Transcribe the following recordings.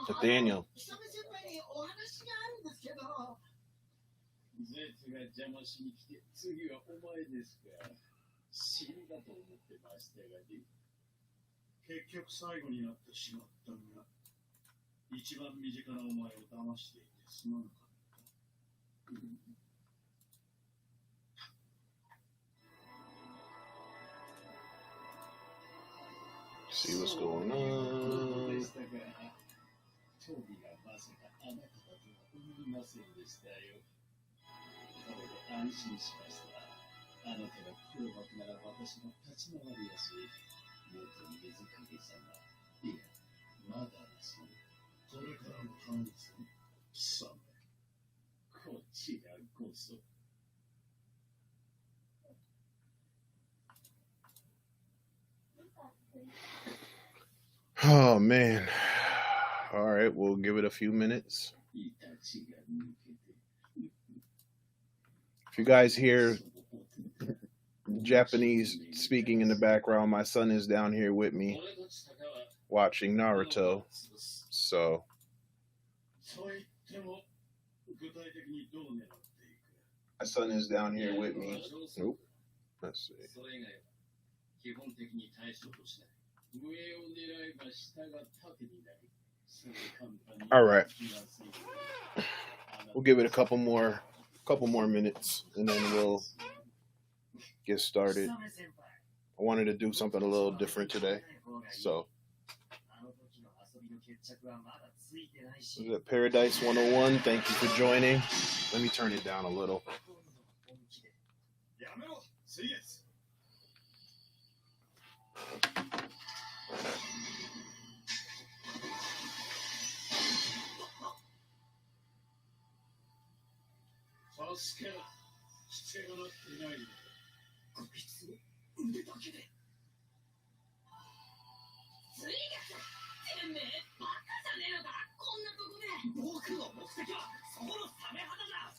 Nathaniel. ゼイツが邪魔しに来て、次はお前ですか。死んだと思ってましたがね。結局最後になってしまったが、一番身近なお前を騙していてすまなかった。See what's going on. トビがまさかあなただとは思いませんでしたよ。これで安心しました。あなたが黒幕なら私も立ち回りやすい。元水影様。いや、まだですね。これからのハンズ、貴様。こちらこそ。Oh man. All right, we'll give it a few minutes. If you guys hear Japanese speaking in the background, my son is down here with me watching Naruto. So my son is down here with me. Oop. Let's see. All right. We'll give it a couple more minutes and then we'll get started. I wanted to do something a little different today. So is it Paradise 101? Thank you for joining. Let me turn it down a little.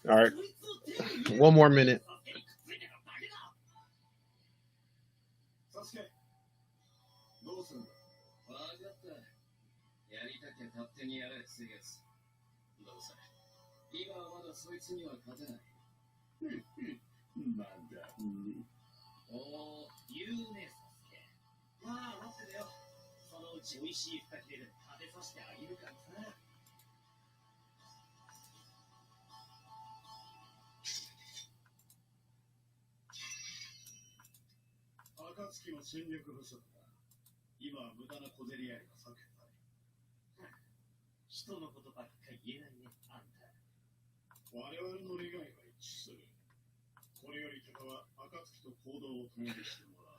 All right. One more minute.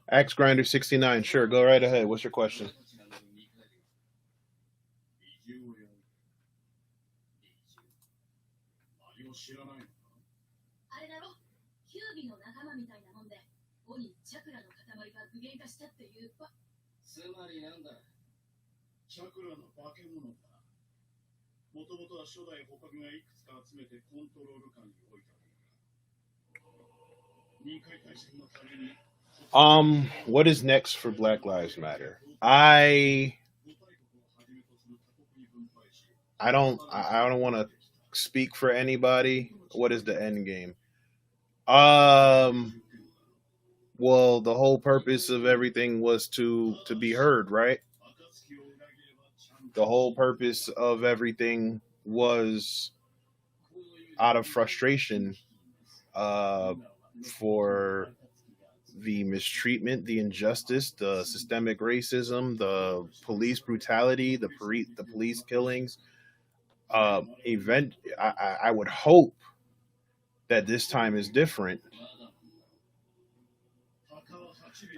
Axe Grinder 69. Sure, go right ahead. What's your question? What is next for Black Lives Matter? I don't want to speak for anybody. What is the end game? Well, the whole purpose of everything was to be heard, right? The whole purpose of everything was out of frustration for the mistreatment, the injustice, the systemic racism, the police brutality, the police killings. I would hope that this time is different.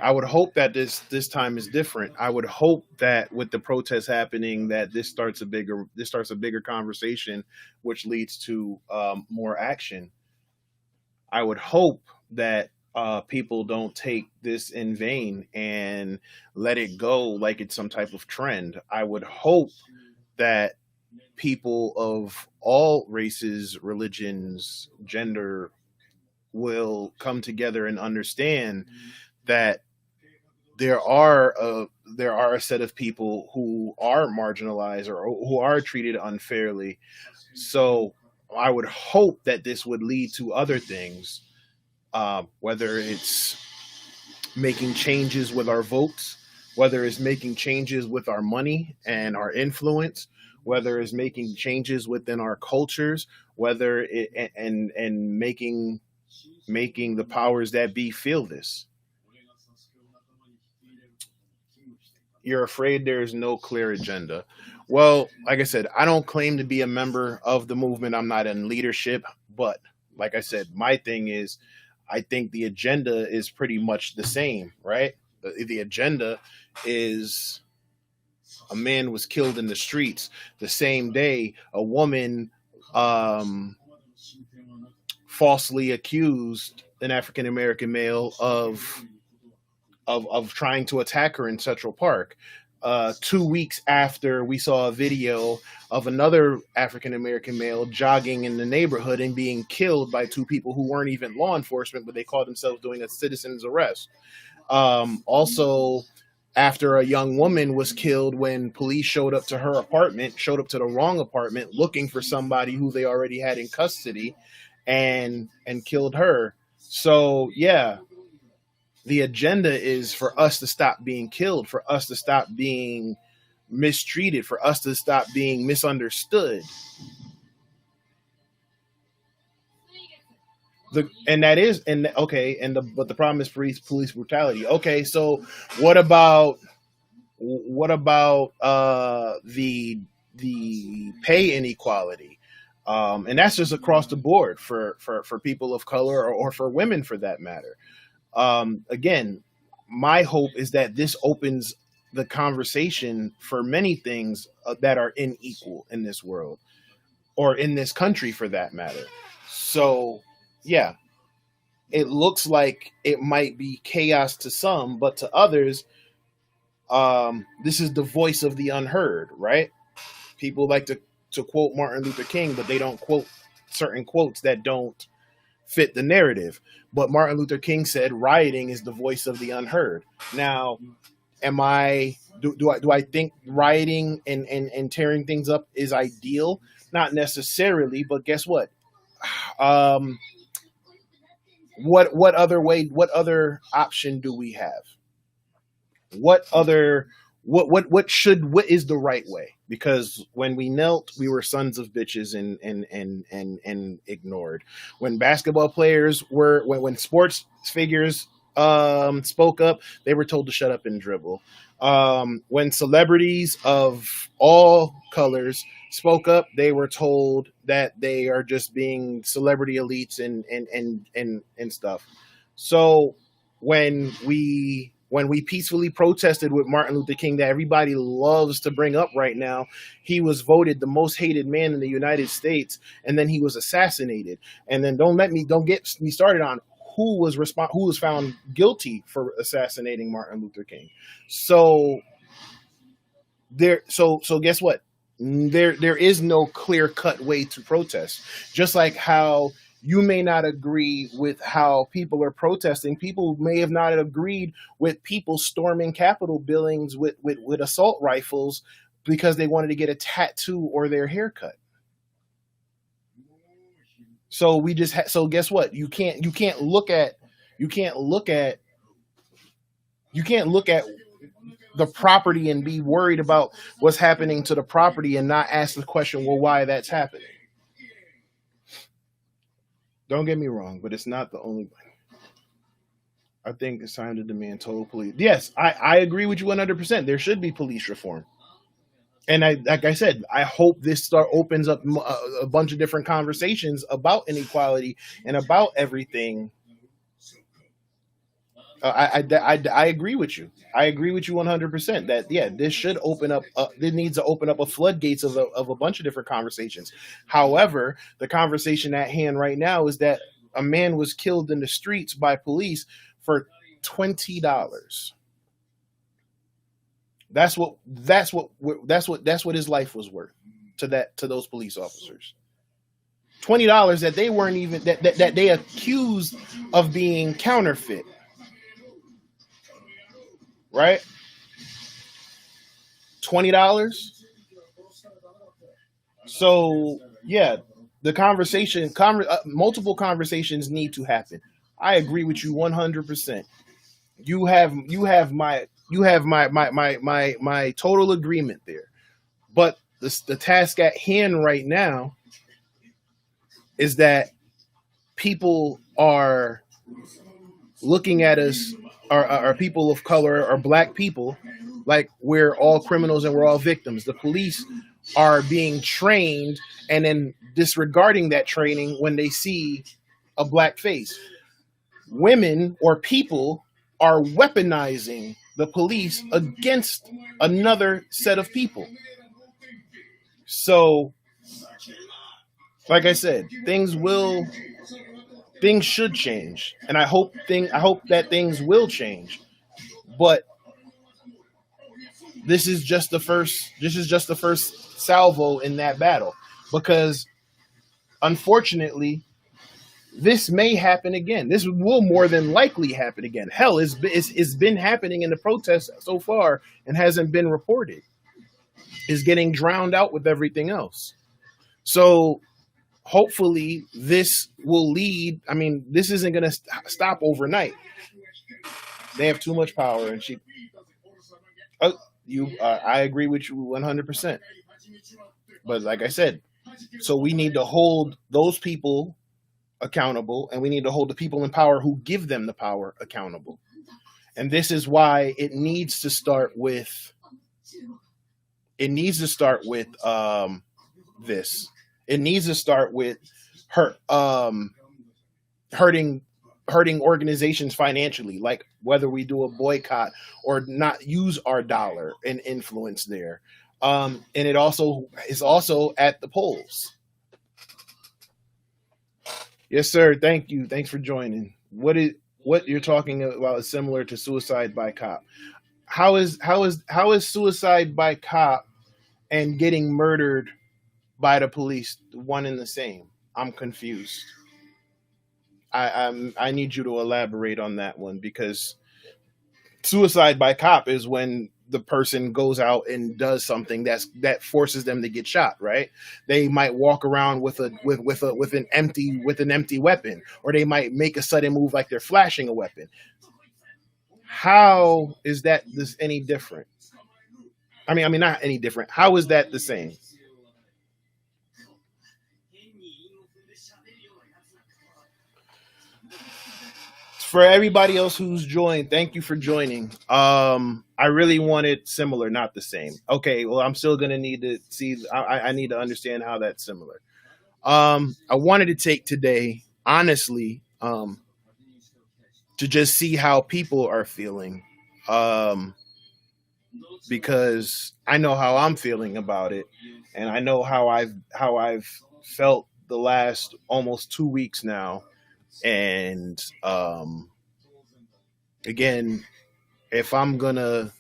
I would hope that this time is different. I would hope that with the protests happening, that this starts a bigger conversation, which leads to more action. I would hope that people don't take this in vain and let it go like it's some type of trend. I would hope that people of all races, religions, gender will come together and understand that there are a set of people who are marginalized or who are treated unfairly. So I would hope that this would lead to other things, whether it's making changes with our votes, whether it's making changes with our money and our influence, whether it's making changes within our cultures, whether it and making the powers that be feel this. You're afraid there is no clear agenda. Well, like I said, I don't claim to be a member of the movement. I'm not in leadership, but like I said, my thing is I think the agenda is pretty much the same, right? The agenda is a man was killed in the streets the same day a woman um, falsely accused an African American male of trying to attack her in Central Park. 2 weeks after we saw a video of another African American male jogging in the neighborhood and being killed by two people who weren't even law enforcement, but they called themselves doing a citizen's arrest. Also, after a young woman was killed when police showed up to the wrong apartment looking for somebody who they already had in custody and killed her. So yeah, the agenda is for us to stop being killed, for us to stop being mistreated, for us to stop being misunderstood. And that is and okay, but the problem is police brutality. Okay, so what about the pay inequality? And that's just across the board for people of color or for women for that matter. Again, my hope is that this opens the conversation for many things that are unequal in this world or in this country for that matter. So, yeah, it looks like it might be chaos to some, but to others, this is the voice of the unheard, right? People like to quote Martin Luther King, but they don't quote certain quotes that don't fit the narrative. But Martin Luther King said rioting is the voice of the unheard. Now, do I think rioting and tearing things up is ideal? Not necessarily, but guess what? What other option do we have? What is the right way? Because when we knelt, we were sons of bitches and ignored. When basketball players when sports figures spoke up, they were told to shut up and dribble. When celebrities of all colors spoke up, they were told that they are just being celebrity elites and stuff. So when we peacefully protested with Martin Luther King, that everybody loves to bring up right now, he was voted the most hated man in the United States, and then he was assassinated. And then don't get me started on who was found guilty for assassinating Martin Luther King. So guess what? There is no clear cut way to protest. Just like how you may not agree with how people are protesting. People may have not agreed with people storming Capitol buildings with assault rifles because they wanted to get a tattoo or their haircut. So so guess what? You can't look at the property and be worried about what's happening to the property and not ask the question, well, why that's happening. Don't get me wrong, but it's not the only. I think it's time to demand total police. Yes, I agree with you 100%. There should be police reform. And like I said, I hope this opens up a bunch of different conversations about inequality and about everything. I agree with you. I agree with you 100% that, yeah, this should open up, this needs to open up a floodgates of a bunch of different conversations. However, the conversation at hand right now is that a man was killed in the streets by police for $20. That's what his life was worth to those police officers. $20 that they weren't even that they accused of being counterfeit. right? $20. So yeah, the multiple conversations need to happen. I agree with you 100%. You have my total agreement there. But the task at hand right now is that people are looking at us, are people of color or black people, like we're all criminals and we're all victims. The police are being trained and then disregarding that training when they see a black face. Women or people are weaponizing the police against another set of people. So, like I said, things should change, and I hope that things will change. But this is just the first salvo in that battle, because unfortunately this may happen again. This will more than likely happen again. Hell, it's been happening in the protests so far and hasn't been reported. Is getting drowned out with everything else. So hopefully this will lead. I mean, this isn't going to stop overnight. They have too much power, and I agree with you 100%. But like I said, so we need to hold those people accountable, and we need to hold the people in power who give them the power accountable. And this is why it needs to start with this. It needs to start with hurting organizations financially, like whether we do a boycott or not use our dollar and influence there. And it also is also at the polls. Yes, sir. Thank you. Thanks for joining. What you're talking about is similar to suicide by cop. How is suicide by cop and getting murdered by the police one and the same? I'm confused. I need you to elaborate on that one, because suicide by cop is when the person goes out and does something that forces them to get shot, right? They might walk around with an empty weapon, or they might make a sudden move like they're flashing a weapon. How is that this any different? I mean not any different. How is that the same? For everybody else who's joined, thank you for joining. I really wanted similar, not the same. Okay, well, I'm still gonna need to see. I need to understand how that's similar. I wanted to take today, honestly, to just see how people are feeling, because I know how I'm feeling about it, and I know how I've felt the last almost 2 weeks now. And again, if I'm gonna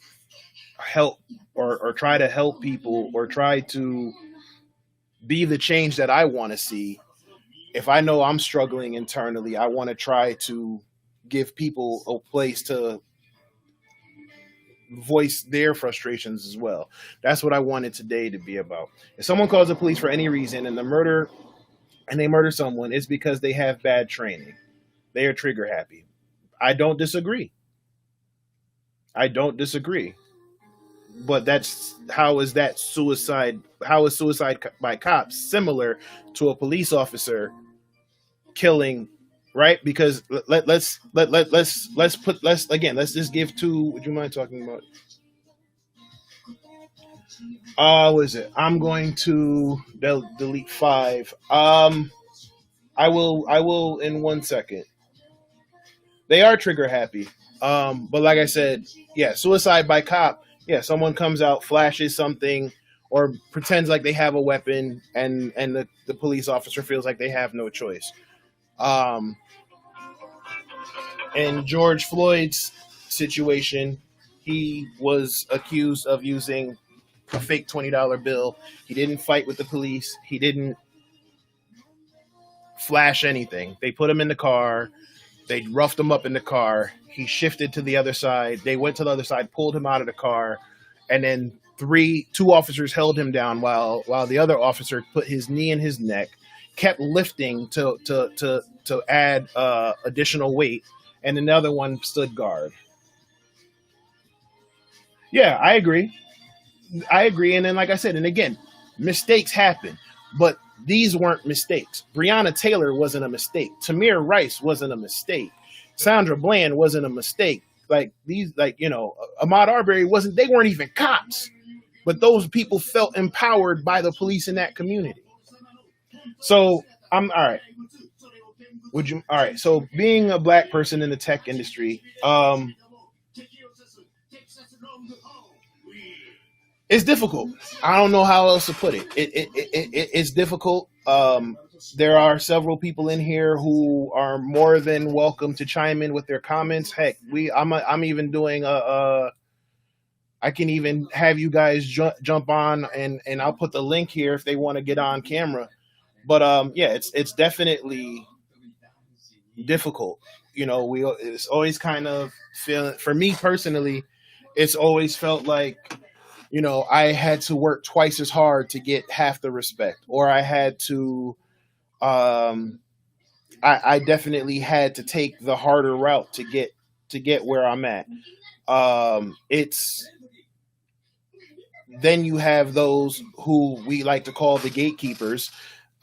help or try to help people or try to be the change that I want to see, if I know I'm struggling internally, I want to try to give people a place to voice their frustrations as well. That's what I wanted today to be about. If someone calls the police for any reason and they murder someone, it's because they have bad training. They are trigger happy. I don't disagree. But how is suicide by cops similar to a police officer killing, right? Because let's just give two. Would you mind talking about? What is it? I'm going to delete 5. I will in 1 second. They are trigger happy. But like I said, yeah, suicide by cop. Yeah, someone comes out, flashes something, or pretends like they have a weapon, and the police officer feels like they have no choice. In George Floyd's situation, he was accused of using a fake $20 bill. He didn't fight with the police. He didn't flash anything. They put him in the car. They roughed him up in the car. He shifted to the other side. They went to the other side, pulled him out of the car, and then two officers held him down while the other officer put his knee in his neck, kept lifting to add additional weight, and another one stood guard. Yeah, I agree. I agree. And then, like I said, and again, mistakes happen, but these weren't mistakes. Breonna Taylor wasn't a mistake. Tamir Rice wasn't a mistake. Sandra Bland wasn't a mistake. Like these, like, you know, Ahmaud Arbery wasn't. They weren't even cops, but those people felt empowered by the police in that community. So I'm all right. Would you? All right. So being a black person in the tech industry, it's difficult. I don't know how else to put it. It's difficult. There are several people in here who are more than welcome to chime in with their comments. Heck, I'm even doing I can even have you guys jump on, and I'll put the link here if they want to get on camera. But yeah, it's definitely difficult. You know, it's always kind of feeling, for me personally, it's always felt like, you know, I had to work twice as hard to get half the respect, or I had to, I definitely had to take the harder route to get where I'm at. It's Then you have those who we like to call the gatekeepers,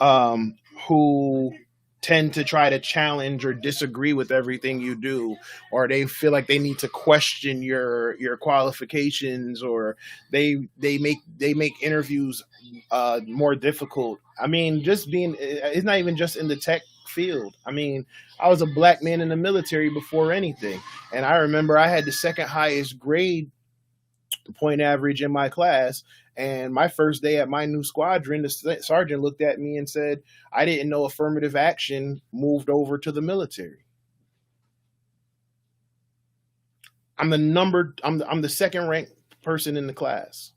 who tend to try to challenge or disagree with everything you do, or they feel like they need to question your qualifications, or they make interviews more difficult. I mean, just being, it's not even just in the tech field. I mean, I was a black man in the military before anything, and I remember I had the second highest grade point average in my class. And my first day at my new squadron, the sergeant looked at me and said, I didn't know affirmative action moved over to the military. I'm the second ranked person in the class.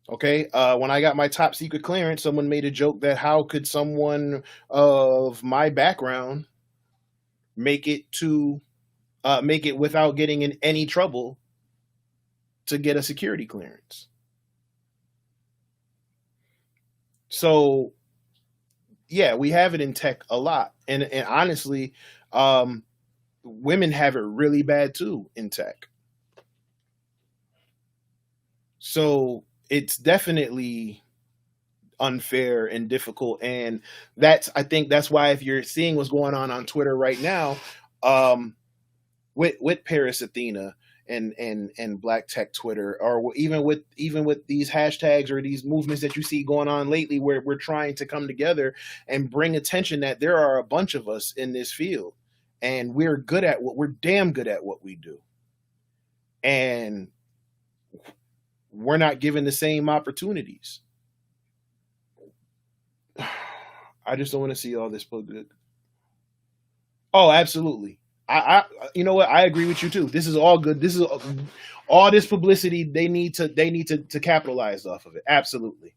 Okay. When I got my top secret clearance, someone made a joke that how could someone of my background make it without getting in any trouble to get a security clearance. So yeah, we have it in tech a lot. And honestly, women have it really bad too in tech. So it's definitely unfair and difficult. And I think that's why, if you're seeing what's going on Twitter right now, with Paris Athena and Black Tech Twitter, or even with these hashtags or these movements that you see going on lately, where we're trying to come together and bring attention that there are a bunch of us in this field, and we're damn good at what we do, and we're not given the same opportunities. I just don't want to see all this good. Oh, absolutely. You know what? I agree with you too. This is all good. This is all this publicity. They need to capitalize off of it. Absolutely.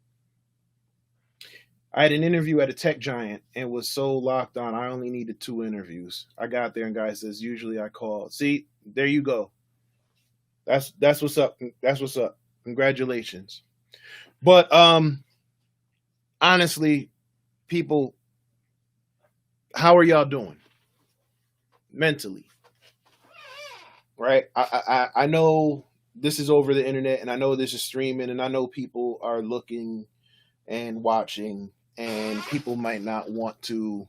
I had an interview at a tech giant and was so locked on. I only needed 2 interviews. I got there and guy says, usually I call. See, there you go. That's what's up. That's what's up. Congratulations. But honestly, people, how are y'all doing mentally? Right? I know this is over the internet, and I know this is streaming, and I know people are looking and watching, and people might not want to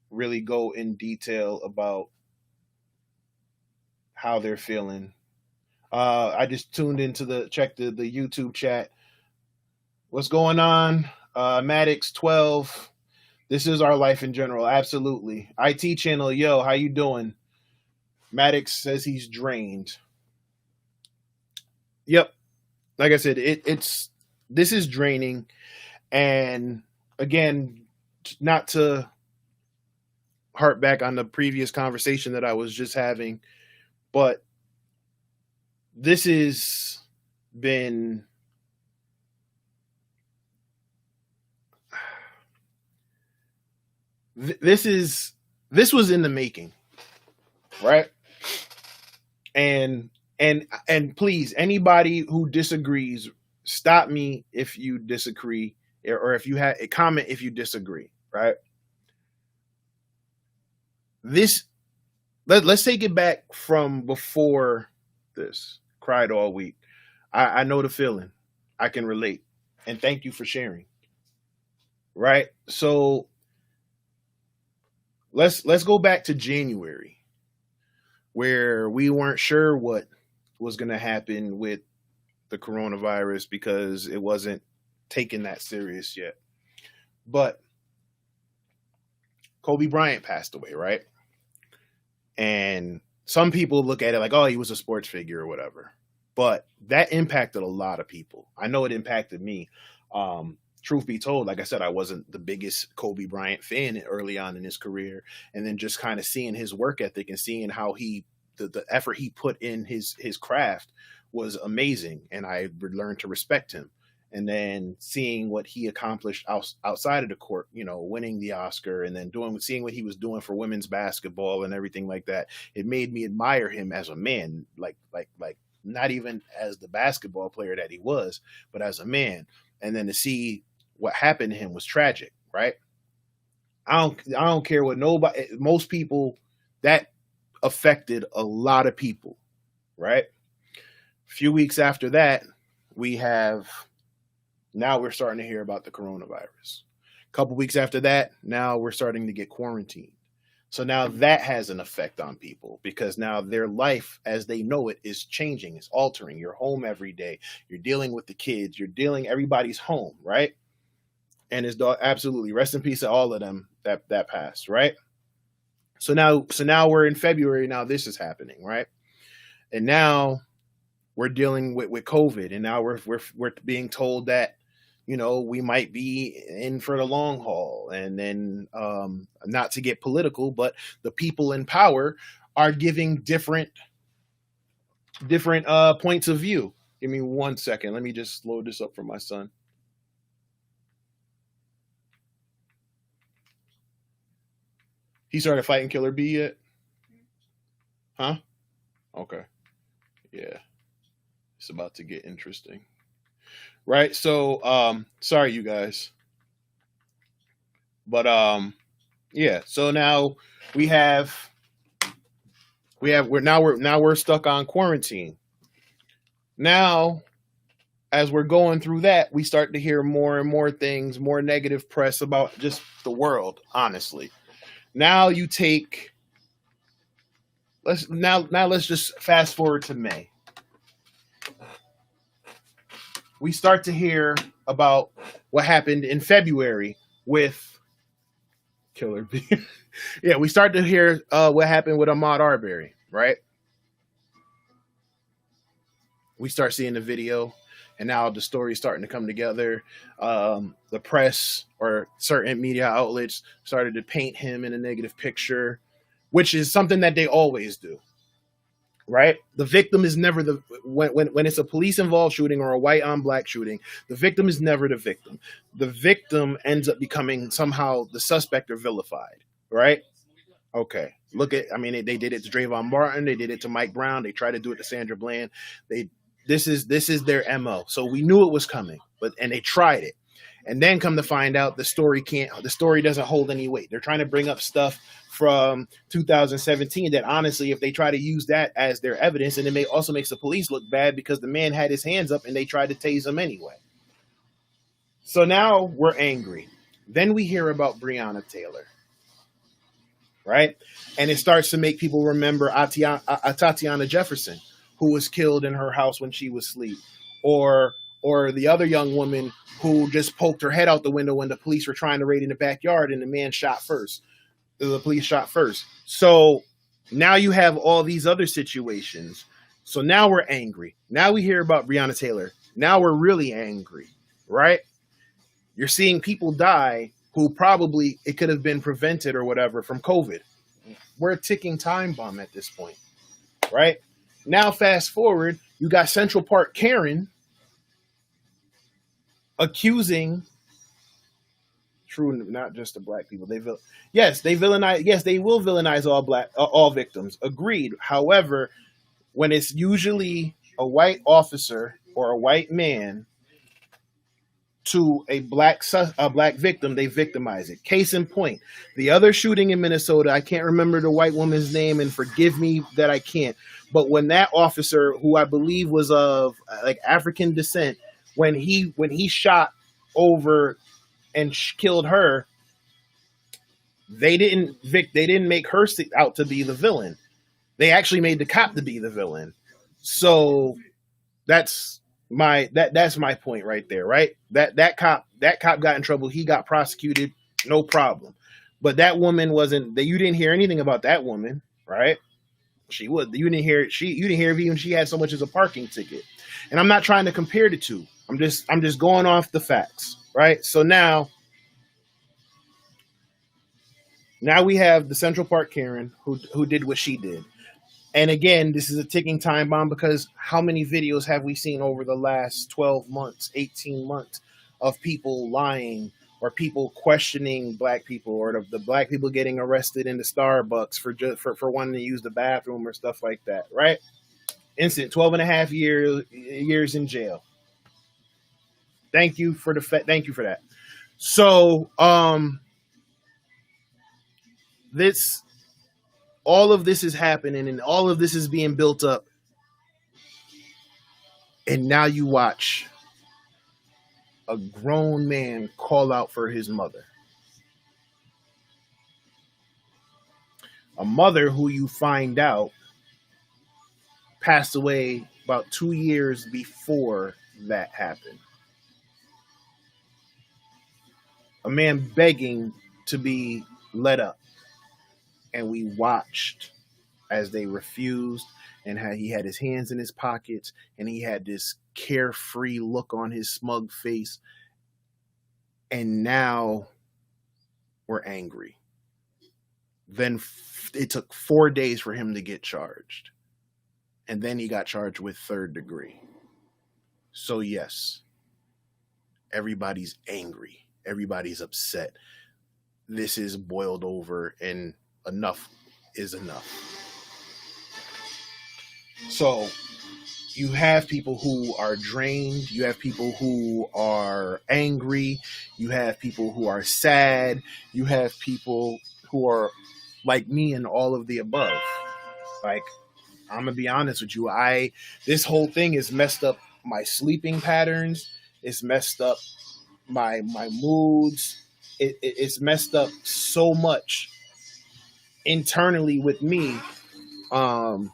really go in detail about how they're feeling. I just tuned into check the YouTube chat. What's going on? Maddox 12. This is our life in general. Absolutely. IT channel, yo, how you doing? Maddox says he's drained. Yep. Like I said, this is draining. And again, not to harp back on the previous conversation that I was just having, but this has been this This was in the making, right? And please, anybody who disagrees, stop me if you disagree, or if you have a comment if you disagree, right? This let's take it back from before this. Cried all week. I know the feeling. I can relate. And thank you for sharing. Right? So let's go back to January, where we weren't sure what was going to happen with the coronavirus because it wasn't taken that serious yet. But Kobe Bryant passed away, right? And some people look at it like, oh, he was a sports figure or whatever. But that impacted a lot of people. I know it impacted me. Truth be told, like I said, I wasn't the biggest Kobe Bryant fan early on in his career. And then just kind of seeing his work ethic and seeing how the effort he put in his craft was amazing. And I learned to respect him. And then seeing what he accomplished outside of the court, winning the Oscar, and then seeing what he was doing for women's basketball and everything like that, it made me admire him as a man, like not even as the basketball player that he was, but as a man. And then to see what happened to him was tragic, right? I don't care what most people, that affected a lot of people, right? A few weeks after that, now we're starting to hear about the coronavirus. A couple weeks after that, now we're starting to get quarantined. So now that has an effect on people because now their life as they know it is changing, it's altering. You're home every day. You're dealing with the kids. Everybody's home, right? And it's absolutely rest in peace to all of them that passed, right? So now we're in February. Now this is happening, right? And now we're dealing with COVID, and now we're being told that we might be in for the long haul. And then not to get political, but the people in power are giving different points of view. Give me 1 second. Let me just load this up for my son. He started fighting Killer B yet? Huh? Okay. Yeah. It's about to get interesting. Right? So sorry you guys. But yeah, so now we're stuck on quarantine. Now, as we're going through that, we start to hear more and more things, more negative press about just the world, honestly. Now let's just fast forward to May. We start to hear about what happened in February with Killer B. Yeah, we start to hear what happened with Ahmaud Arbery, right? We start seeing the video, and now the story's starting to come together. The press or certain media outlets started to paint him in a negative picture, which is something that they always do. Right? The victim is never when it's a police involved shooting or a white on black shooting, the victim is never the victim. The victim ends up becoming somehow the suspect or vilified, right? Okay. They did it to Trayvon Martin, they did it to Mike Brown, they tried to do it to Sandra Bland. This is their MO. So we knew it was coming, and they tried it. And then come to find out the story doesn't hold any weight. They're trying to bring up stuff from 2017 that honestly, if they try to use that as their evidence, and it also makes the police look bad because the man had his hands up and they tried to tase him anyway. So now we're angry. Then we hear about Breonna Taylor, right? And it starts to make people remember Tatiana Jefferson, who was killed in her house when she was asleep, or the other young woman who just poked her head out the window when the police were trying to raid in the backyard and the man shot first. The police shot first. So now you have all these other situations. So now we're angry. Now we hear about Breonna Taylor. Now we're really angry, right? You're seeing people die who probably it could have been prevented or whatever from COVID. We're a ticking time bomb at this point, right? Now fast forward, you got Central Park Karen accusing true, not just the black people. Yes, they villainize. Yes, they will villainize all victims. Agreed. However, when it's usually a white officer or a white man to a black victim, they victimize it. Case in point, the other shooting in Minnesota, I can't remember the white woman's name, and forgive me that I can't. But when that officer, who I believe was of like African descent, when he shot over and killed her, they didn't make her out to be the villain. They actually made the cop to be the villain. So that's that's my point right there, right? That cop got in trouble. He got prosecuted, no problem. But that woman wasn't. You didn't hear anything about that woman, right? You didn't hear even she had so much as a parking ticket. And I'm not trying to compare the two. I'm just going off the facts, right? So now we have the Central Park Karen who did what she did. And again, this is a ticking time bomb, because how many videos have we seen over the last 12 months, 18 months of people lying, or people questioning black people, or the black people getting arrested in the Starbucks for wanting to use the bathroom or stuff like that, right? Instant 12 and a half years in jail. Thank you for that. So, all of this is happening, and all of this is being built up. And now you watch a grown man call out for his mother. A mother who you find out passed away about 2 years before that happened. A man begging to be let up. And we watched as they refused, and how he had his hands in his pockets, and he had this carefree look on his smug face. And now we're angry. Then it took 4 days for him to get charged. And then he got charged with 3rd degree. So yes, everybody's angry. Everybody's upset. This is boiled over, and enough is enough. So you have people who are drained. You have people who are angry. You have people who are sad. You have people who are like me and all of the above. Like, I'm going to be honest with you. This whole thing has messed up my sleeping patterns. It's messed up my moods. It's messed up so much internally with me, for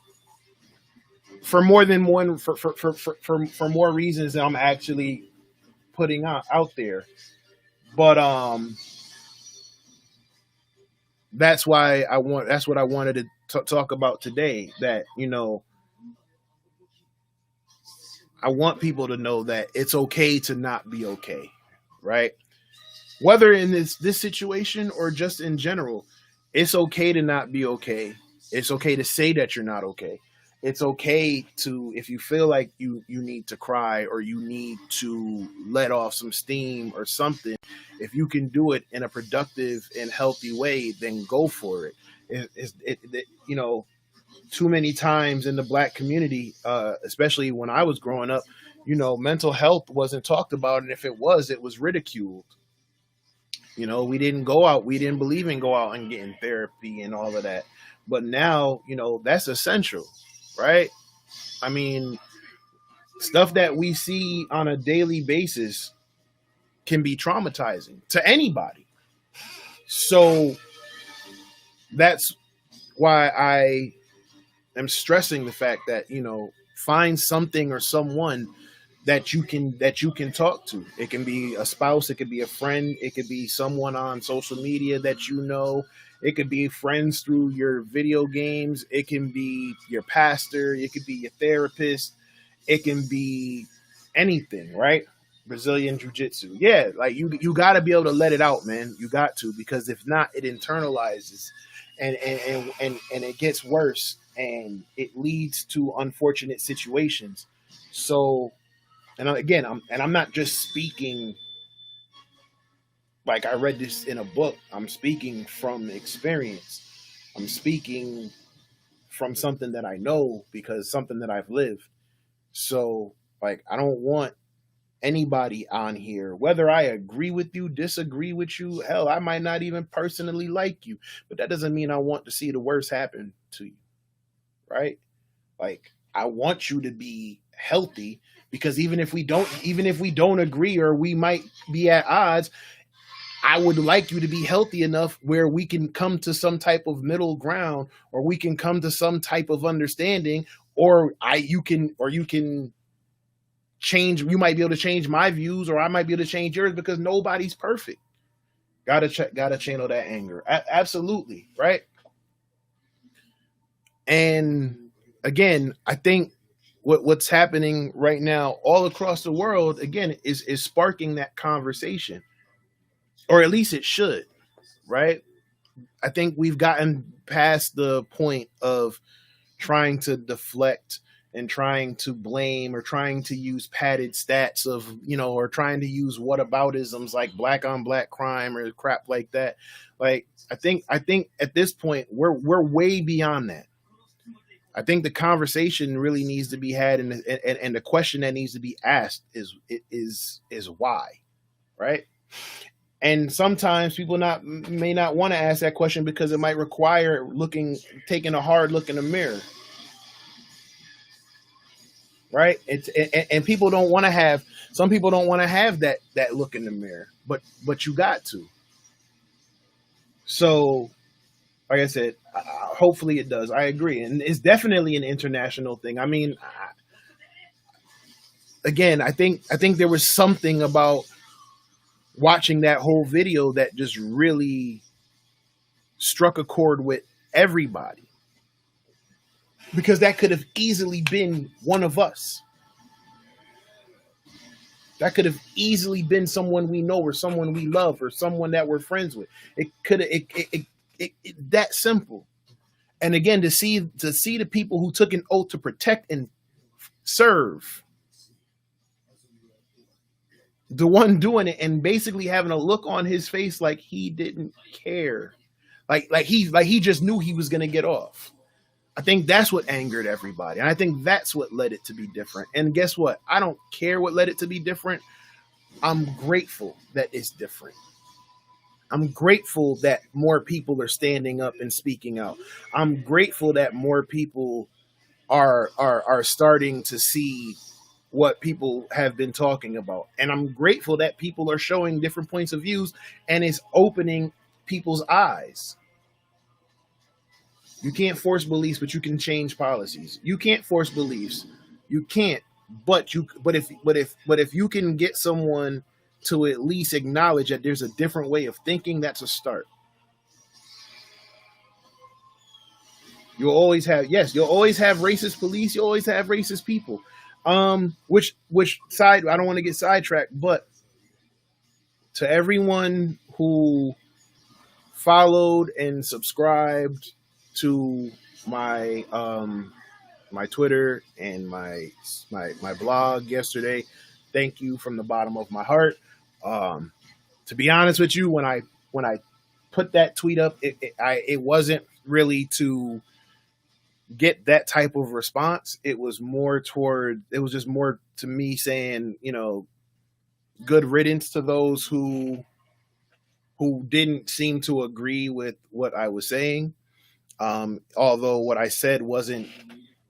more than one, for more reasons than I'm actually putting out there. But that's what I wanted to talk about today. That, I want people to know that it's okay to not be okay, right? Whether in this situation or just in general, it's okay to not be okay. It's okay to say that you're not okay. It's okay to, if you feel like you need to cry, or you need to let off some steam or something, if you can do it in a productive and healthy way, then go for it. Too many times in the black community, especially when I was growing up, mental health wasn't talked about. And if it was ridiculed. We didn't go out. We didn't believe in go out and getting therapy and all of that. But now, that's essential, right? I mean, stuff that we see on a daily basis can be traumatizing to anybody. So that's why I am stressing the fact that, find something or someone that you can talk to. It can be a spouse, it could be a friend, it could be someone on social media that it could be friends through your video games, it can be your pastor, it could be your therapist, it can be anything, right? Brazilian jiu-jitsu. Yeah, like you got to be able to let it out, man. You got to, because if not, it internalizes and it gets worse, and it leads to unfortunate situations. So, and again, I'm not just speaking like I read this in a book. I'm speaking from experience. I'm speaking from something that I know because something that I've lived. So like I don't want anybody on here, whether I agree with you, disagree with you, hell, I might not even personally like you, but that doesn't mean I want to see the worst happen to you, right? Like I want you to be healthy because even if we don't agree or we might be at odds, I would like you to be healthy enough where we can come to some type of middle ground or we can come to some type of understanding or you can change, you might be able to change my views or I might be able to change yours because nobody's perfect. Gotta channel that anger. Absolutely, right? And again, I think what's happening right now all across the world again is sparking that conversation, or at least it should, right? I think we've gotten past the point of trying to deflect and trying to blame or trying to use padded stats of, or trying to use whataboutisms like black on black crime or crap like that. Like I think at this point we're way beyond that. I think the conversation really needs to be had, and the question that needs to be asked is why, right? And sometimes people not may not want to ask that question because it might require taking a hard look in the mirror, right? And people don't want to have, some people don't want to have that look in the mirror, but you got to. So like I said, hopefully it does. I agree, and it's definitely an international thing. I mean, again, I think there was something about watching that whole video that just really struck a chord with everybody, because that could have easily been one of us. That could have easily been someone we know or someone we love or someone that we're friends with. It could have that simple. And again, to see the people who took an oath to protect and serve, the one doing it and basically having a look on his face like he didn't care, like he just knew he was going to get off. I think that's what angered everybody, and I think that's what led it to be different. And guess what? I don't care what led it to be different. I'm grateful that it's different. I'm grateful that more people are standing up and speaking out. I'm grateful that more people are starting to see what people have been talking about. And I'm grateful that people are showing different points of views and it's opening people's eyes. You can't force beliefs, but you can change policies. You can't force beliefs. You can't, but if you can get someone to at least acknowledge that there's a different way of thinking, that's a start. You'll always have racist police, you'll always have racist people. Which side, I don't want to get sidetracked, but to everyone who followed and subscribed to my Twitter and my blog yesterday, thank you from the bottom of my heart. To be honest with you, when I put that tweet up, it wasn't really to get that type of response. It was just more to me saying, good riddance to those who didn't seem to agree with what I was saying. Although what I said wasn't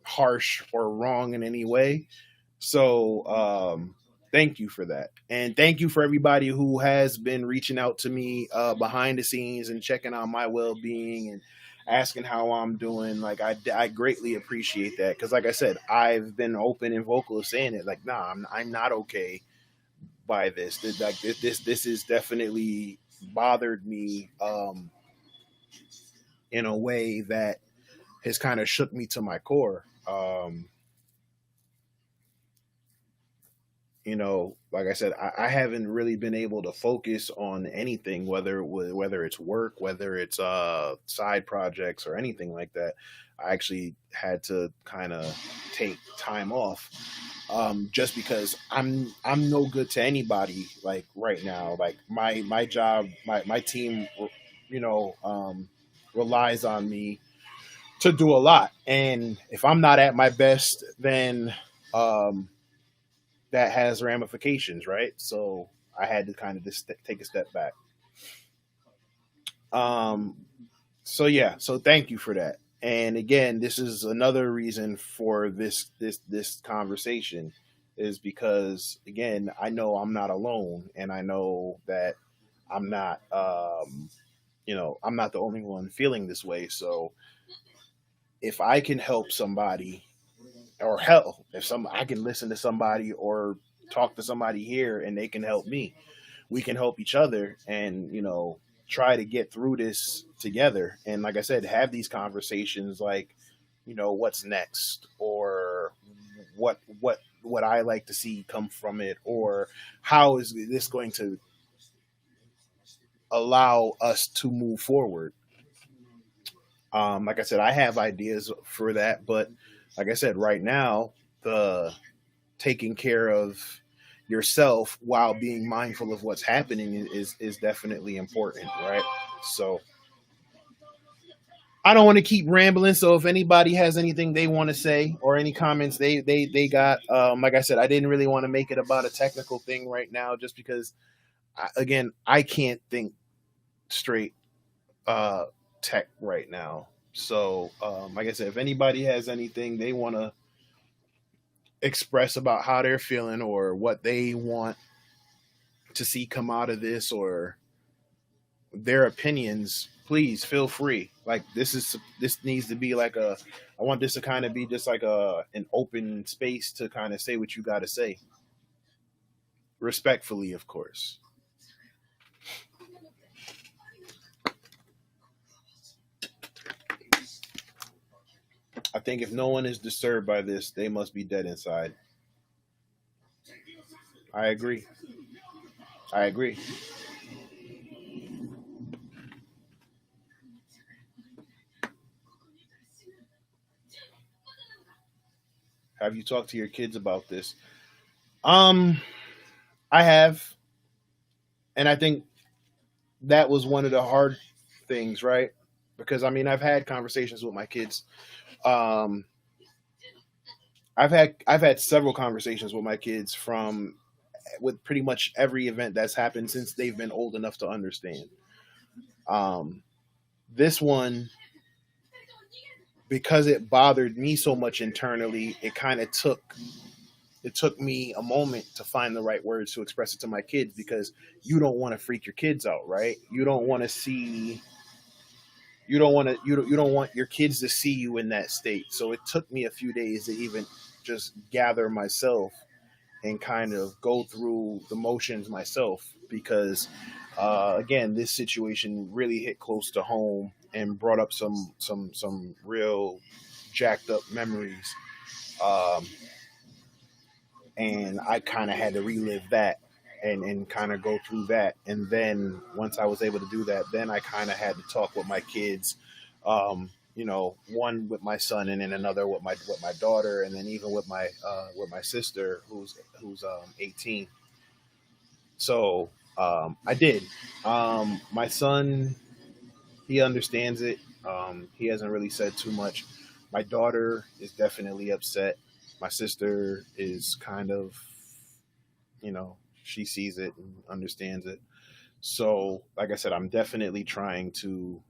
harsh or wrong in any way. So thank you for that. And thank you for everybody who has been reaching out to me behind the scenes and checking on my well-being and asking how I'm doing. Like I greatly appreciate that. Cause like I said, I've been open and vocal of saying it like, nah, I'm not okay by this. This is definitely bothered me in a way that has kind of shook me to my core. Like I said, I haven't really been able to focus on anything, whether it's work, whether it's side projects or anything like that. I actually had to kind of take time off. just because I'm no good to anybody like right now. Like my job, my team, you know, relies on me to do a lot, and if I'm not at my best, then um, that has ramifications, right? So I had to kind of just take a step back. Um, so yeah, so thank you for that. And again, this is another reason for this conversation is because again, I know I'm not alone, and I know that I'm not I'm not the only one feeling this way. So if I can help somebody, or hell, if some I can listen to somebody or talk to somebody here and they can help me, we can help each other, and try to get through this together. And like I said, have these conversations like, what's next, or what I like to see come from it, or how is this going to allow us to move forward. Like I said, I have ideas for that, but like I said, right now, the taking care of yourself while being mindful of what's happening is definitely important, right? So I don't want to keep rambling. So if anybody has anything they want to say or any comments they got, like I said, I didn't really want to make it about a technical thing right now, just because again, I can't think straight uh, tech right now. So like I said, if anybody has anything they want to express about how they're feeling or what they want to see come out of this, or their opinions, please feel free. Like this needs to be like I want this to kind of be just like an open space to kind of say what you got to say, respectfully, of course. I think if no one is disturbed by this, they must be dead inside. I agree. I agree. Have you talked to your kids about this? Um, I have, and I think that was one of the hard things, right? Because I mean, I've had conversations with my kids. Um, I've had several conversations with my kids from with pretty much every event that's happened since they've been old enough to understand. Um, this one, because it bothered me so much internally, it took me a moment to find the right words to express it to my kids, because you don't want to freak your kids out, right? You don't want your kids to see you in that state. So it took me a few days to even just gather myself and kind of go through the motions myself, because again, this situation really hit close to home and brought up some real jacked up memories. um, and I kind of had to relive that and kind of go through that. And then once I was able to do that, then I kind of had to talk with my kids. One with my son, and then another with my daughter, and then even with my sister who's 18. So I did. My son, he understands it. He hasn't really said too much. My daughter is definitely upset. My sister is kind of, she sees it and understands it. So, like I said, I'm definitely trying to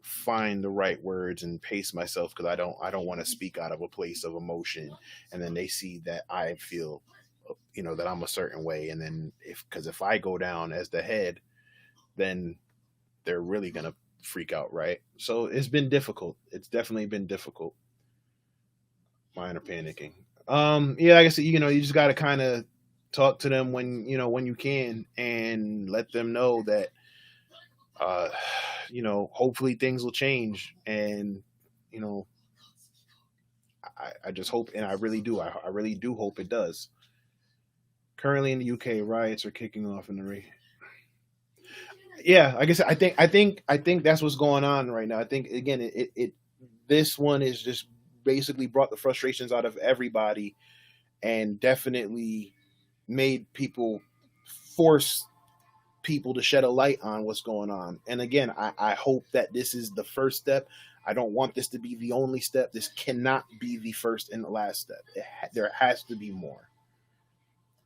find the right words and pace myself, because I don't want to speak out of a place of emotion, and then they see that I feel, that I'm a certain way, and then if I go down as the head, then they're really gonna freak out, right? So it's been difficult. It's definitely been difficult. Mine are panicking. Yeah, like I said, you just got to kind of talk to them when you can, and let them know that, uh, hopefully things will change, and you know, I just hope, and I really do. I really do hope it does. Currently in the UK, riots are kicking off in the yeah. I guess I think that's what's going on right now. I think again, it this one is just basically brought the frustrations out of everybody, and definitely made people force people to shed a light on what's going on. And again, I hope that this is the first step. I don't want this to be the only step. This cannot be the first and the last step. There has to be more.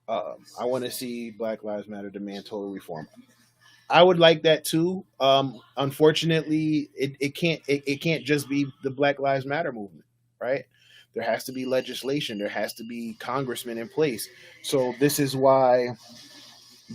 I want to see Black Lives Matter demand total reform. I would like that too. Unfortunately, it can't just be the Black Lives Matter movement, right? There has to be legislation. There has to be congressmen in place. So this is why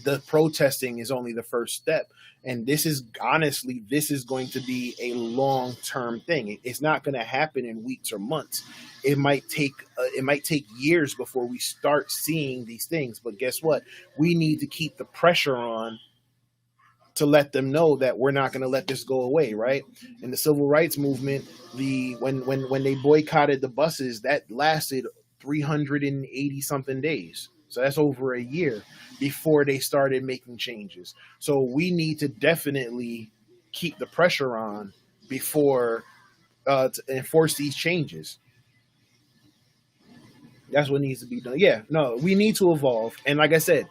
the protesting is only the first step. And this is honestly, this is going to be a long term thing. It's not going to happen in weeks or months. It might take years before we start seeing these things. But guess what? We need to keep the pressure on to let them know that we're not going to let this go away, right? In the civil rights movement, when they boycotted the buses, that lasted 380 something days. So that's over a year before they started making changes. So we need to definitely keep the pressure on before to enforce these changes. That's what needs to be done. Yeah, no, we need to evolve. And like I said,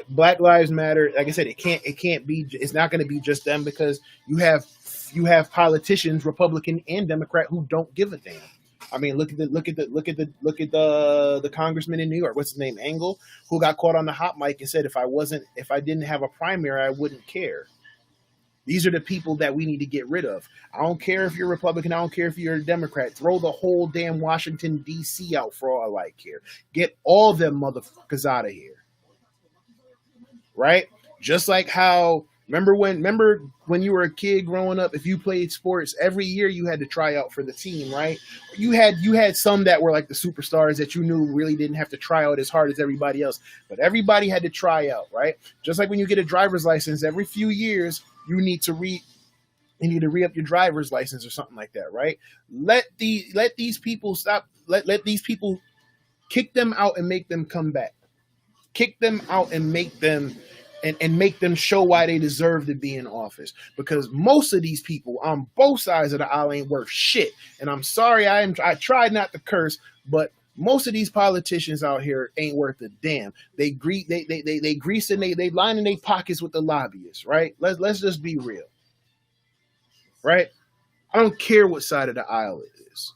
Black Lives Matter. Like I said, it can't be. It's not going to be just them, because you have politicians, Republican and Democrat, who don't give a damn. I mean, look at the congressman in New York. What's his name? Engel, who got caught on the hot mic and said, if I didn't have a primary, I wouldn't care. These are the people that we need to get rid of. I don't care if you're Republican. I don't care if you're a Democrat. Throw the whole damn Washington, D.C. out for all I care. Get all them motherfuckers out of here. Right? Just like how, remember when you were a kid growing up, if you played sports, every year you had to try out for the team, right? You had some that were like the superstars that you knew really didn't have to try out as hard as everybody else. But everybody had to try out, right? Just like when you get a driver's license, every few years you need to re-up your driver's license or something like that, right? Let these people stop. Let these people, kick them out and make them come back. Kick them out and make them show why they deserve to be in office. Because most of these people on both sides of the aisle ain't worth shit. And I'm sorry, I tried not to curse, but most of these politicians out here ain't worth a damn. They grease and they line in their pockets with the lobbyists, right? Let's just be real, right? I don't care what side of the aisle it is.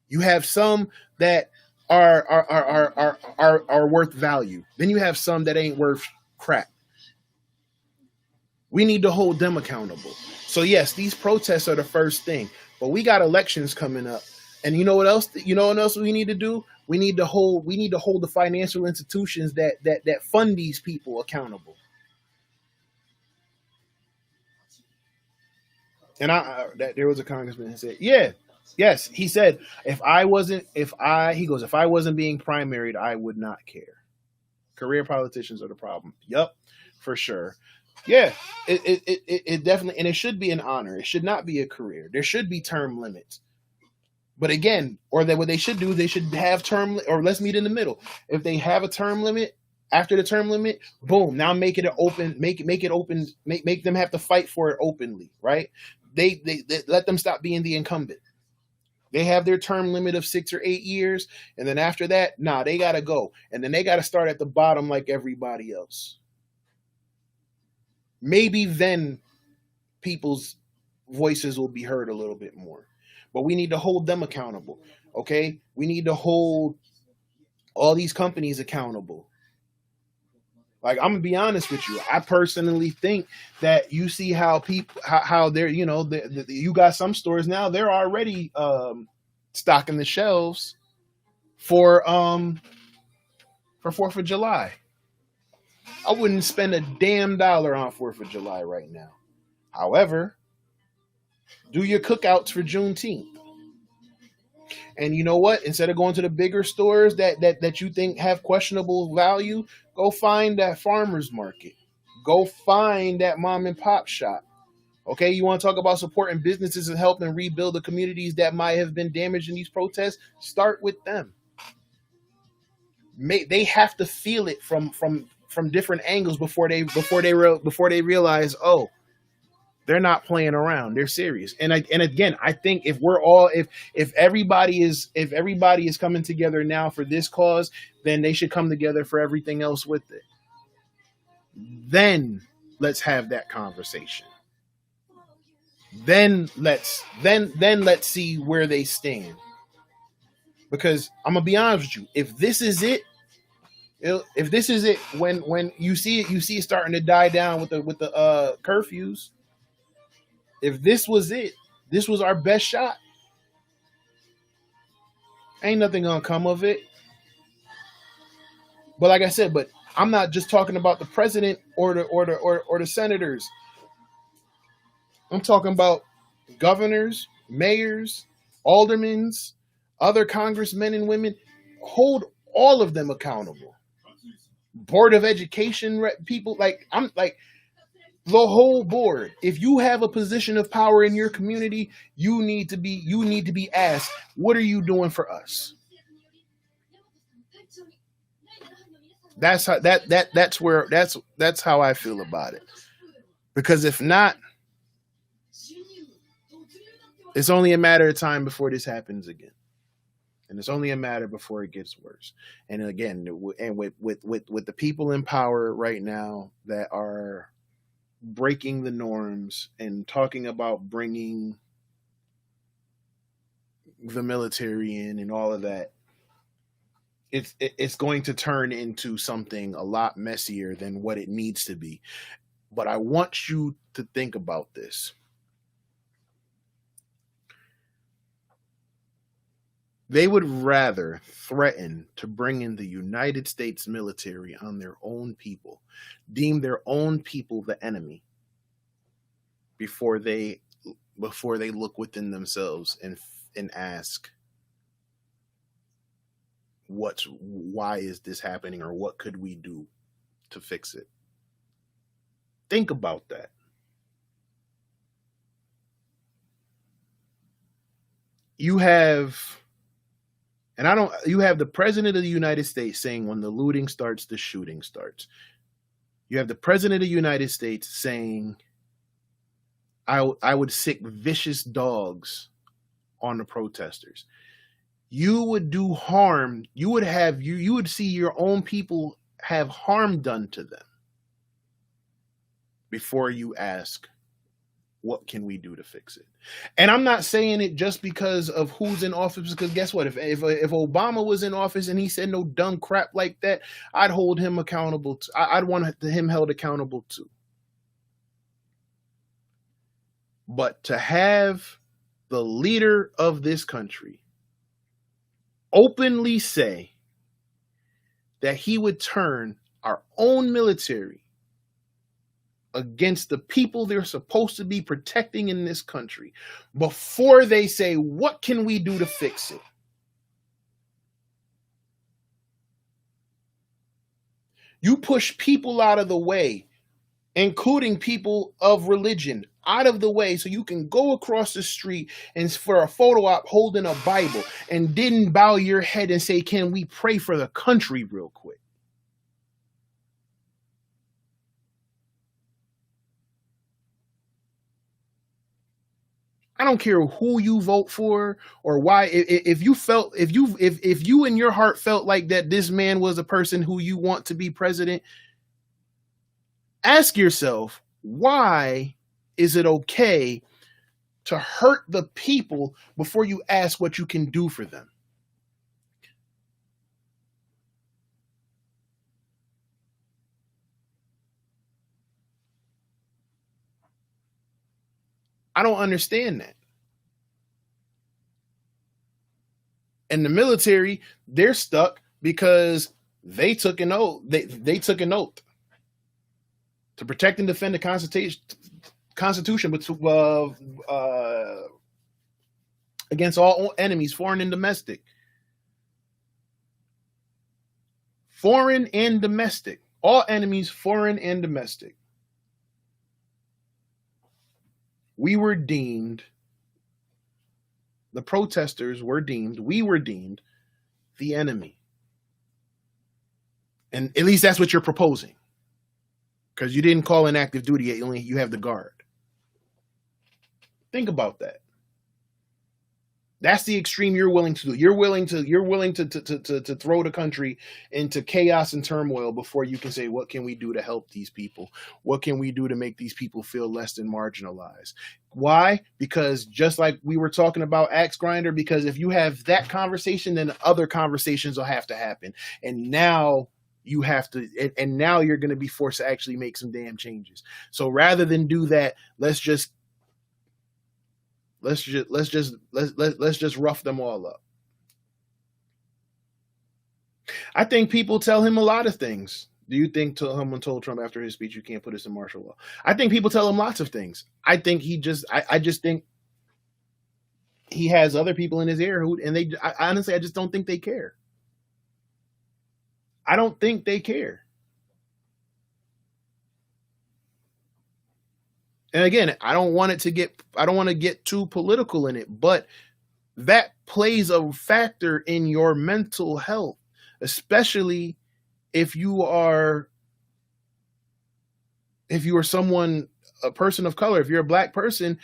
You have some that are worth value. Then you have some that ain't worth crap. We need to hold them accountable. So yes, these protests are the first thing, but we got elections coming up. And you know what else? You know what else we need to do? We need to hold the financial institutions that fund these people accountable. And there was a congressman who said, yeah, yes, he said, if I wasn't being primaried, I would not care. Career politicians are the problem. Yep, for sure. Yeah, it definitely, and it should be an honor. It should not be a career. There should be term limits. But again, what they should do is they should have or let's meet in the middle. If they have a term limit, after the term limit, boom, now make it open, make it open, make them have to fight for it openly, right? They let them stop being the incumbent. They have their term limit of 6 or 8 years, and then after that, they gotta go, and then they gotta start at the bottom like everybody else. Maybe then people's voices will be heard a little bit more. But we need to hold them accountable, okay? We need to hold all these companies accountable. Like, I'm gonna be honest with you. I personally think that you see how people, how they're, you got some stores now, they're already stocking the shelves for 4th of July. I wouldn't spend a damn dollar on 4th of July right now. However, do your cookouts for Juneteenth. And you know what? Instead of going to the bigger stores that you think have questionable value, go find that farmer's market. Go find that mom and pop shop. Okay, you want to talk about supporting businesses and helping rebuild the communities that might have been damaged in these protests? Start with them. They have to feel it from different angles before they realize, oh, They're not playing around. They're serious. And again, I think if everybody is coming together now for this cause, then they should come together for everything else with it. Then let's have that conversation. Then let's see where they stand. Because I'm gonna be honest with you, if this is it, when you see it starting to die down with the curfews. If this was it, this was our best shot. Ain't nothing gonna come of it. But like I said, I'm not just talking about the president or the senators. I'm talking about governors, mayors, aldermen, other congressmen and women. Hold all of them accountable. Board of Education people, the whole board. If you have a position of power in your community, you need to be asked, what are you doing for us? That's how that's how I feel about it. Because if not, it's only a matter of time before this happens again. And it's only a matter before it gets worse. And again, and with the people in power right now that are breaking the norms and talking about bringing the military in and all of that, it's going to turn into something a lot messier than what it needs to be. But I want you to think about this. They would rather threaten to bring in the United States military on their own people, deem their own people the enemy, before they look within themselves and ask, why is this happening, or what could we do to fix it? Think about that. You have the president of the United States saying, when the looting starts, the shooting starts. You have the president of the United States saying, I would sick vicious dogs on the protesters. You would do harm. You would see your own people have harm done to them before you ask, what can we do to fix it? And I'm not saying it just because of who's in office, because guess what? If Obama was in office and he said no dumb crap like that, I'd hold him accountable. I'd want him held accountable too. But to have the leader of this country openly say that he would turn our own military against the people they're supposed to be protecting in this country before they say, what can we do to fix it? You push people out of the way, including people of religion, out of the way so you can go across the street and for a photo op holding a Bible, and didn't bow your head and say, can we pray for the country real quick? I don't care who you vote for or why. If you in your heart felt like that this man was a person who you want to be president, ask yourself, why is it okay to hurt the people before you ask what you can do for them? I don't understand that. And the military, they're stuck because they took an oath. They took an oath to protect and defend the Constitution against all enemies, foreign and domestic. Foreign and domestic. All enemies, foreign and domestic. We were deemed, the protesters were deemed, we were deemed the enemy. And at least that's what you're proposing. Because you didn't call in active duty, you have the Guard. Think about that. That's the extreme you're willing to do. You're willing to throw the country into chaos and turmoil before you can say, what can we do to help these people? What can we do to make these people feel less than marginalized? Why? Because just like we were talking about Axe Grinder, because if you have that conversation, then other conversations will have to happen. And now you have to, and now you're going to be forced to actually make some damn changes. So rather than do that, let's just rough them all up. I think people tell him a lot of things. Do you think someone told Trump after his speech, you can't put us in martial law? I think people tell him lots of things. I think I just think he has other people in his ear honestly, I just don't think they care. I don't think they care. And again, I don't want to get too political in it, but that plays a factor in your mental health, especially if you are someone, a person of color, if you're a black person,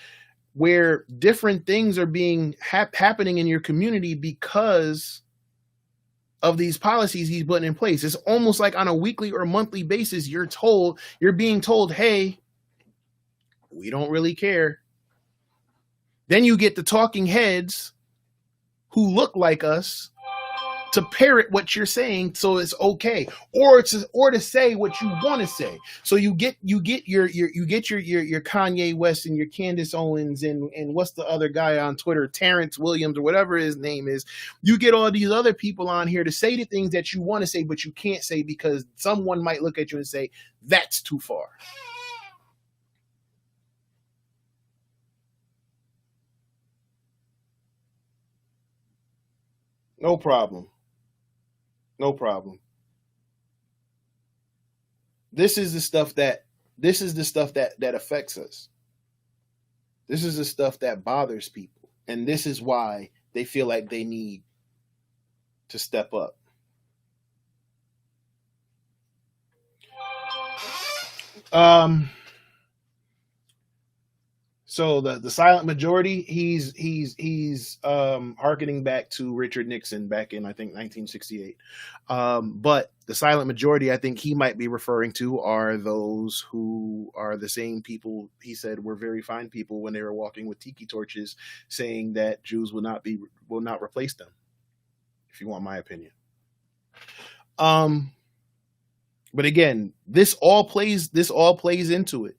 where different things are being happening in your community because of these policies he's putting in place. It's almost like on a weekly or monthly basis, you're being told, hey, we don't really care. Then you get the talking heads who look like us to parrot what you're saying, so it's okay, or to say what you want to say. So you get your Kanye West and your Candace Owens and what's the other guy on Twitter, Terrence Williams or whatever his name is. You get all these other people on here to say the things that you want to say, but you can't say because someone might look at you and say that's too far. No problem. No problem. This is the stuff that affects us. This is the stuff that bothers people. And this is why they feel like they need to step up. So the silent majority, he's harkening back to Richard Nixon back in, I think, 1968. But the silent majority, I think he might be referring to, are those who are the same people he said were very fine people when they were walking with tiki torches, saying that Jews will not replace them. If you want my opinion. But again, this all plays into it,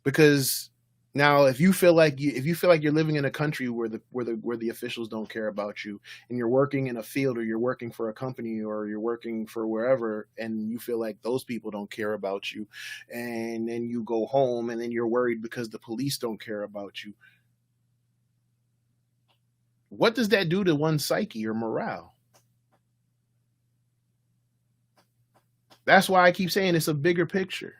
because now, if you feel like you're living in a country where the officials don't care about you, and you're working in a field, or you're working for a company, or you're working for wherever, and you feel like those people don't care about you, and then you go home and then you're worried because the police don't care about you, what does that do to one's psyche or morale? That's why I keep saying it's a bigger picture.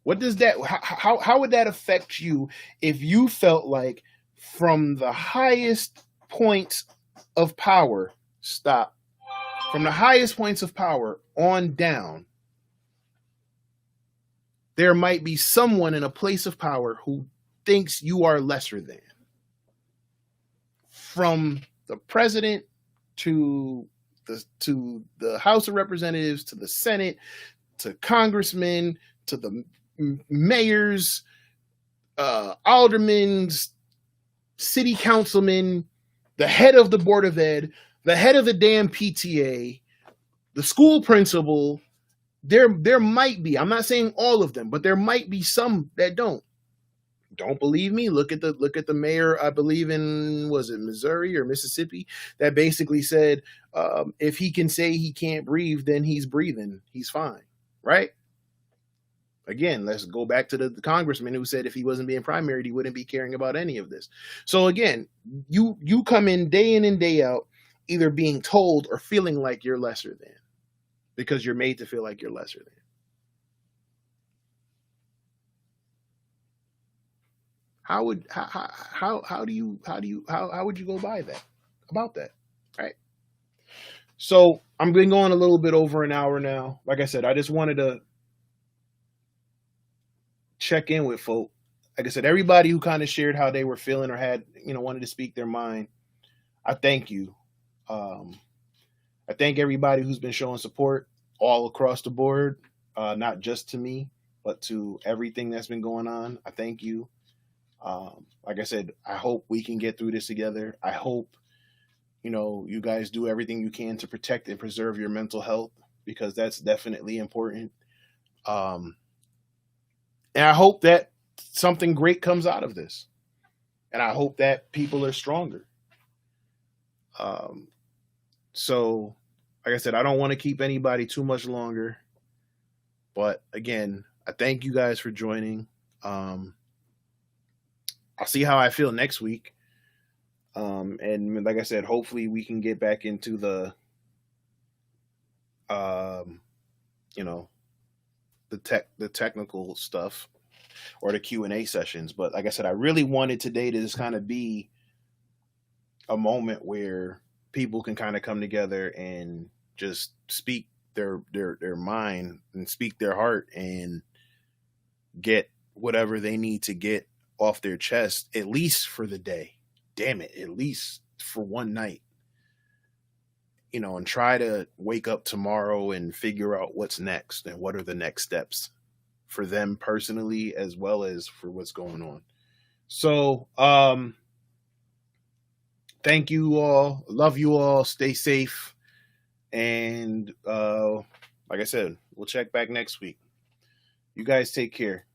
What does that, how would that affect you if you felt like from the highest points of power, from the highest points of power on down, there might be someone in a place of power who thinks you are lesser than? From the president to the House of Representatives, to the Senate, to congressmen, to the mayors, aldermen, city councilmen, the head of the Board of Ed, the head of the damn PTA, the school principal. There might be, I'm not saying all of them, but there might be some that don't believe me. Look at the mayor, I believe in, was it Missouri or Mississippi, that basically said, if he can say he can't breathe, then he's breathing, he's fine, right? Again, let's go back to the congressman who said if he wasn't being primaried, he wouldn't be caring about any of this. So again, you come in and day out, either being told or feeling like you're lesser than, because you're made to feel like you're lesser than. How would you go by that, about that, right? So I'm been going a little bit over an hour now. Like I said, I just wanted to check in with folk like I said, everybody who kind of shared how they were feeling or had, wanted to speak their mind, I thank you. Um, I thank everybody who's been showing support all across the board, not just to me, but to everything that's been going on. I thank you. Like I said, I hope we can get through this together. I hope, you guys do everything you can to protect and preserve your mental health, because that's definitely important. Um, and I hope that something great comes out of this. And I hope that people are stronger. Um, so, like I said, I don't want to keep anybody too much longer. But again, I thank you guys for joining. Um, I'll see how I feel next week. And like I said, hopefully we can get back into um, you know, the technical stuff or the Q&A sessions. But like I said, I really wanted today to just kind of be a moment where people can kind of come together and just speak their mind and speak their heart and get whatever they need to get off their chest, at least for the day. Damn it, at least for one night. And try to wake up tomorrow and figure out what's next and what are the next steps for them personally as well as for what's going on. So, thank you all. Love you all. Stay safe. And like I said, we'll check back next week. You guys take care.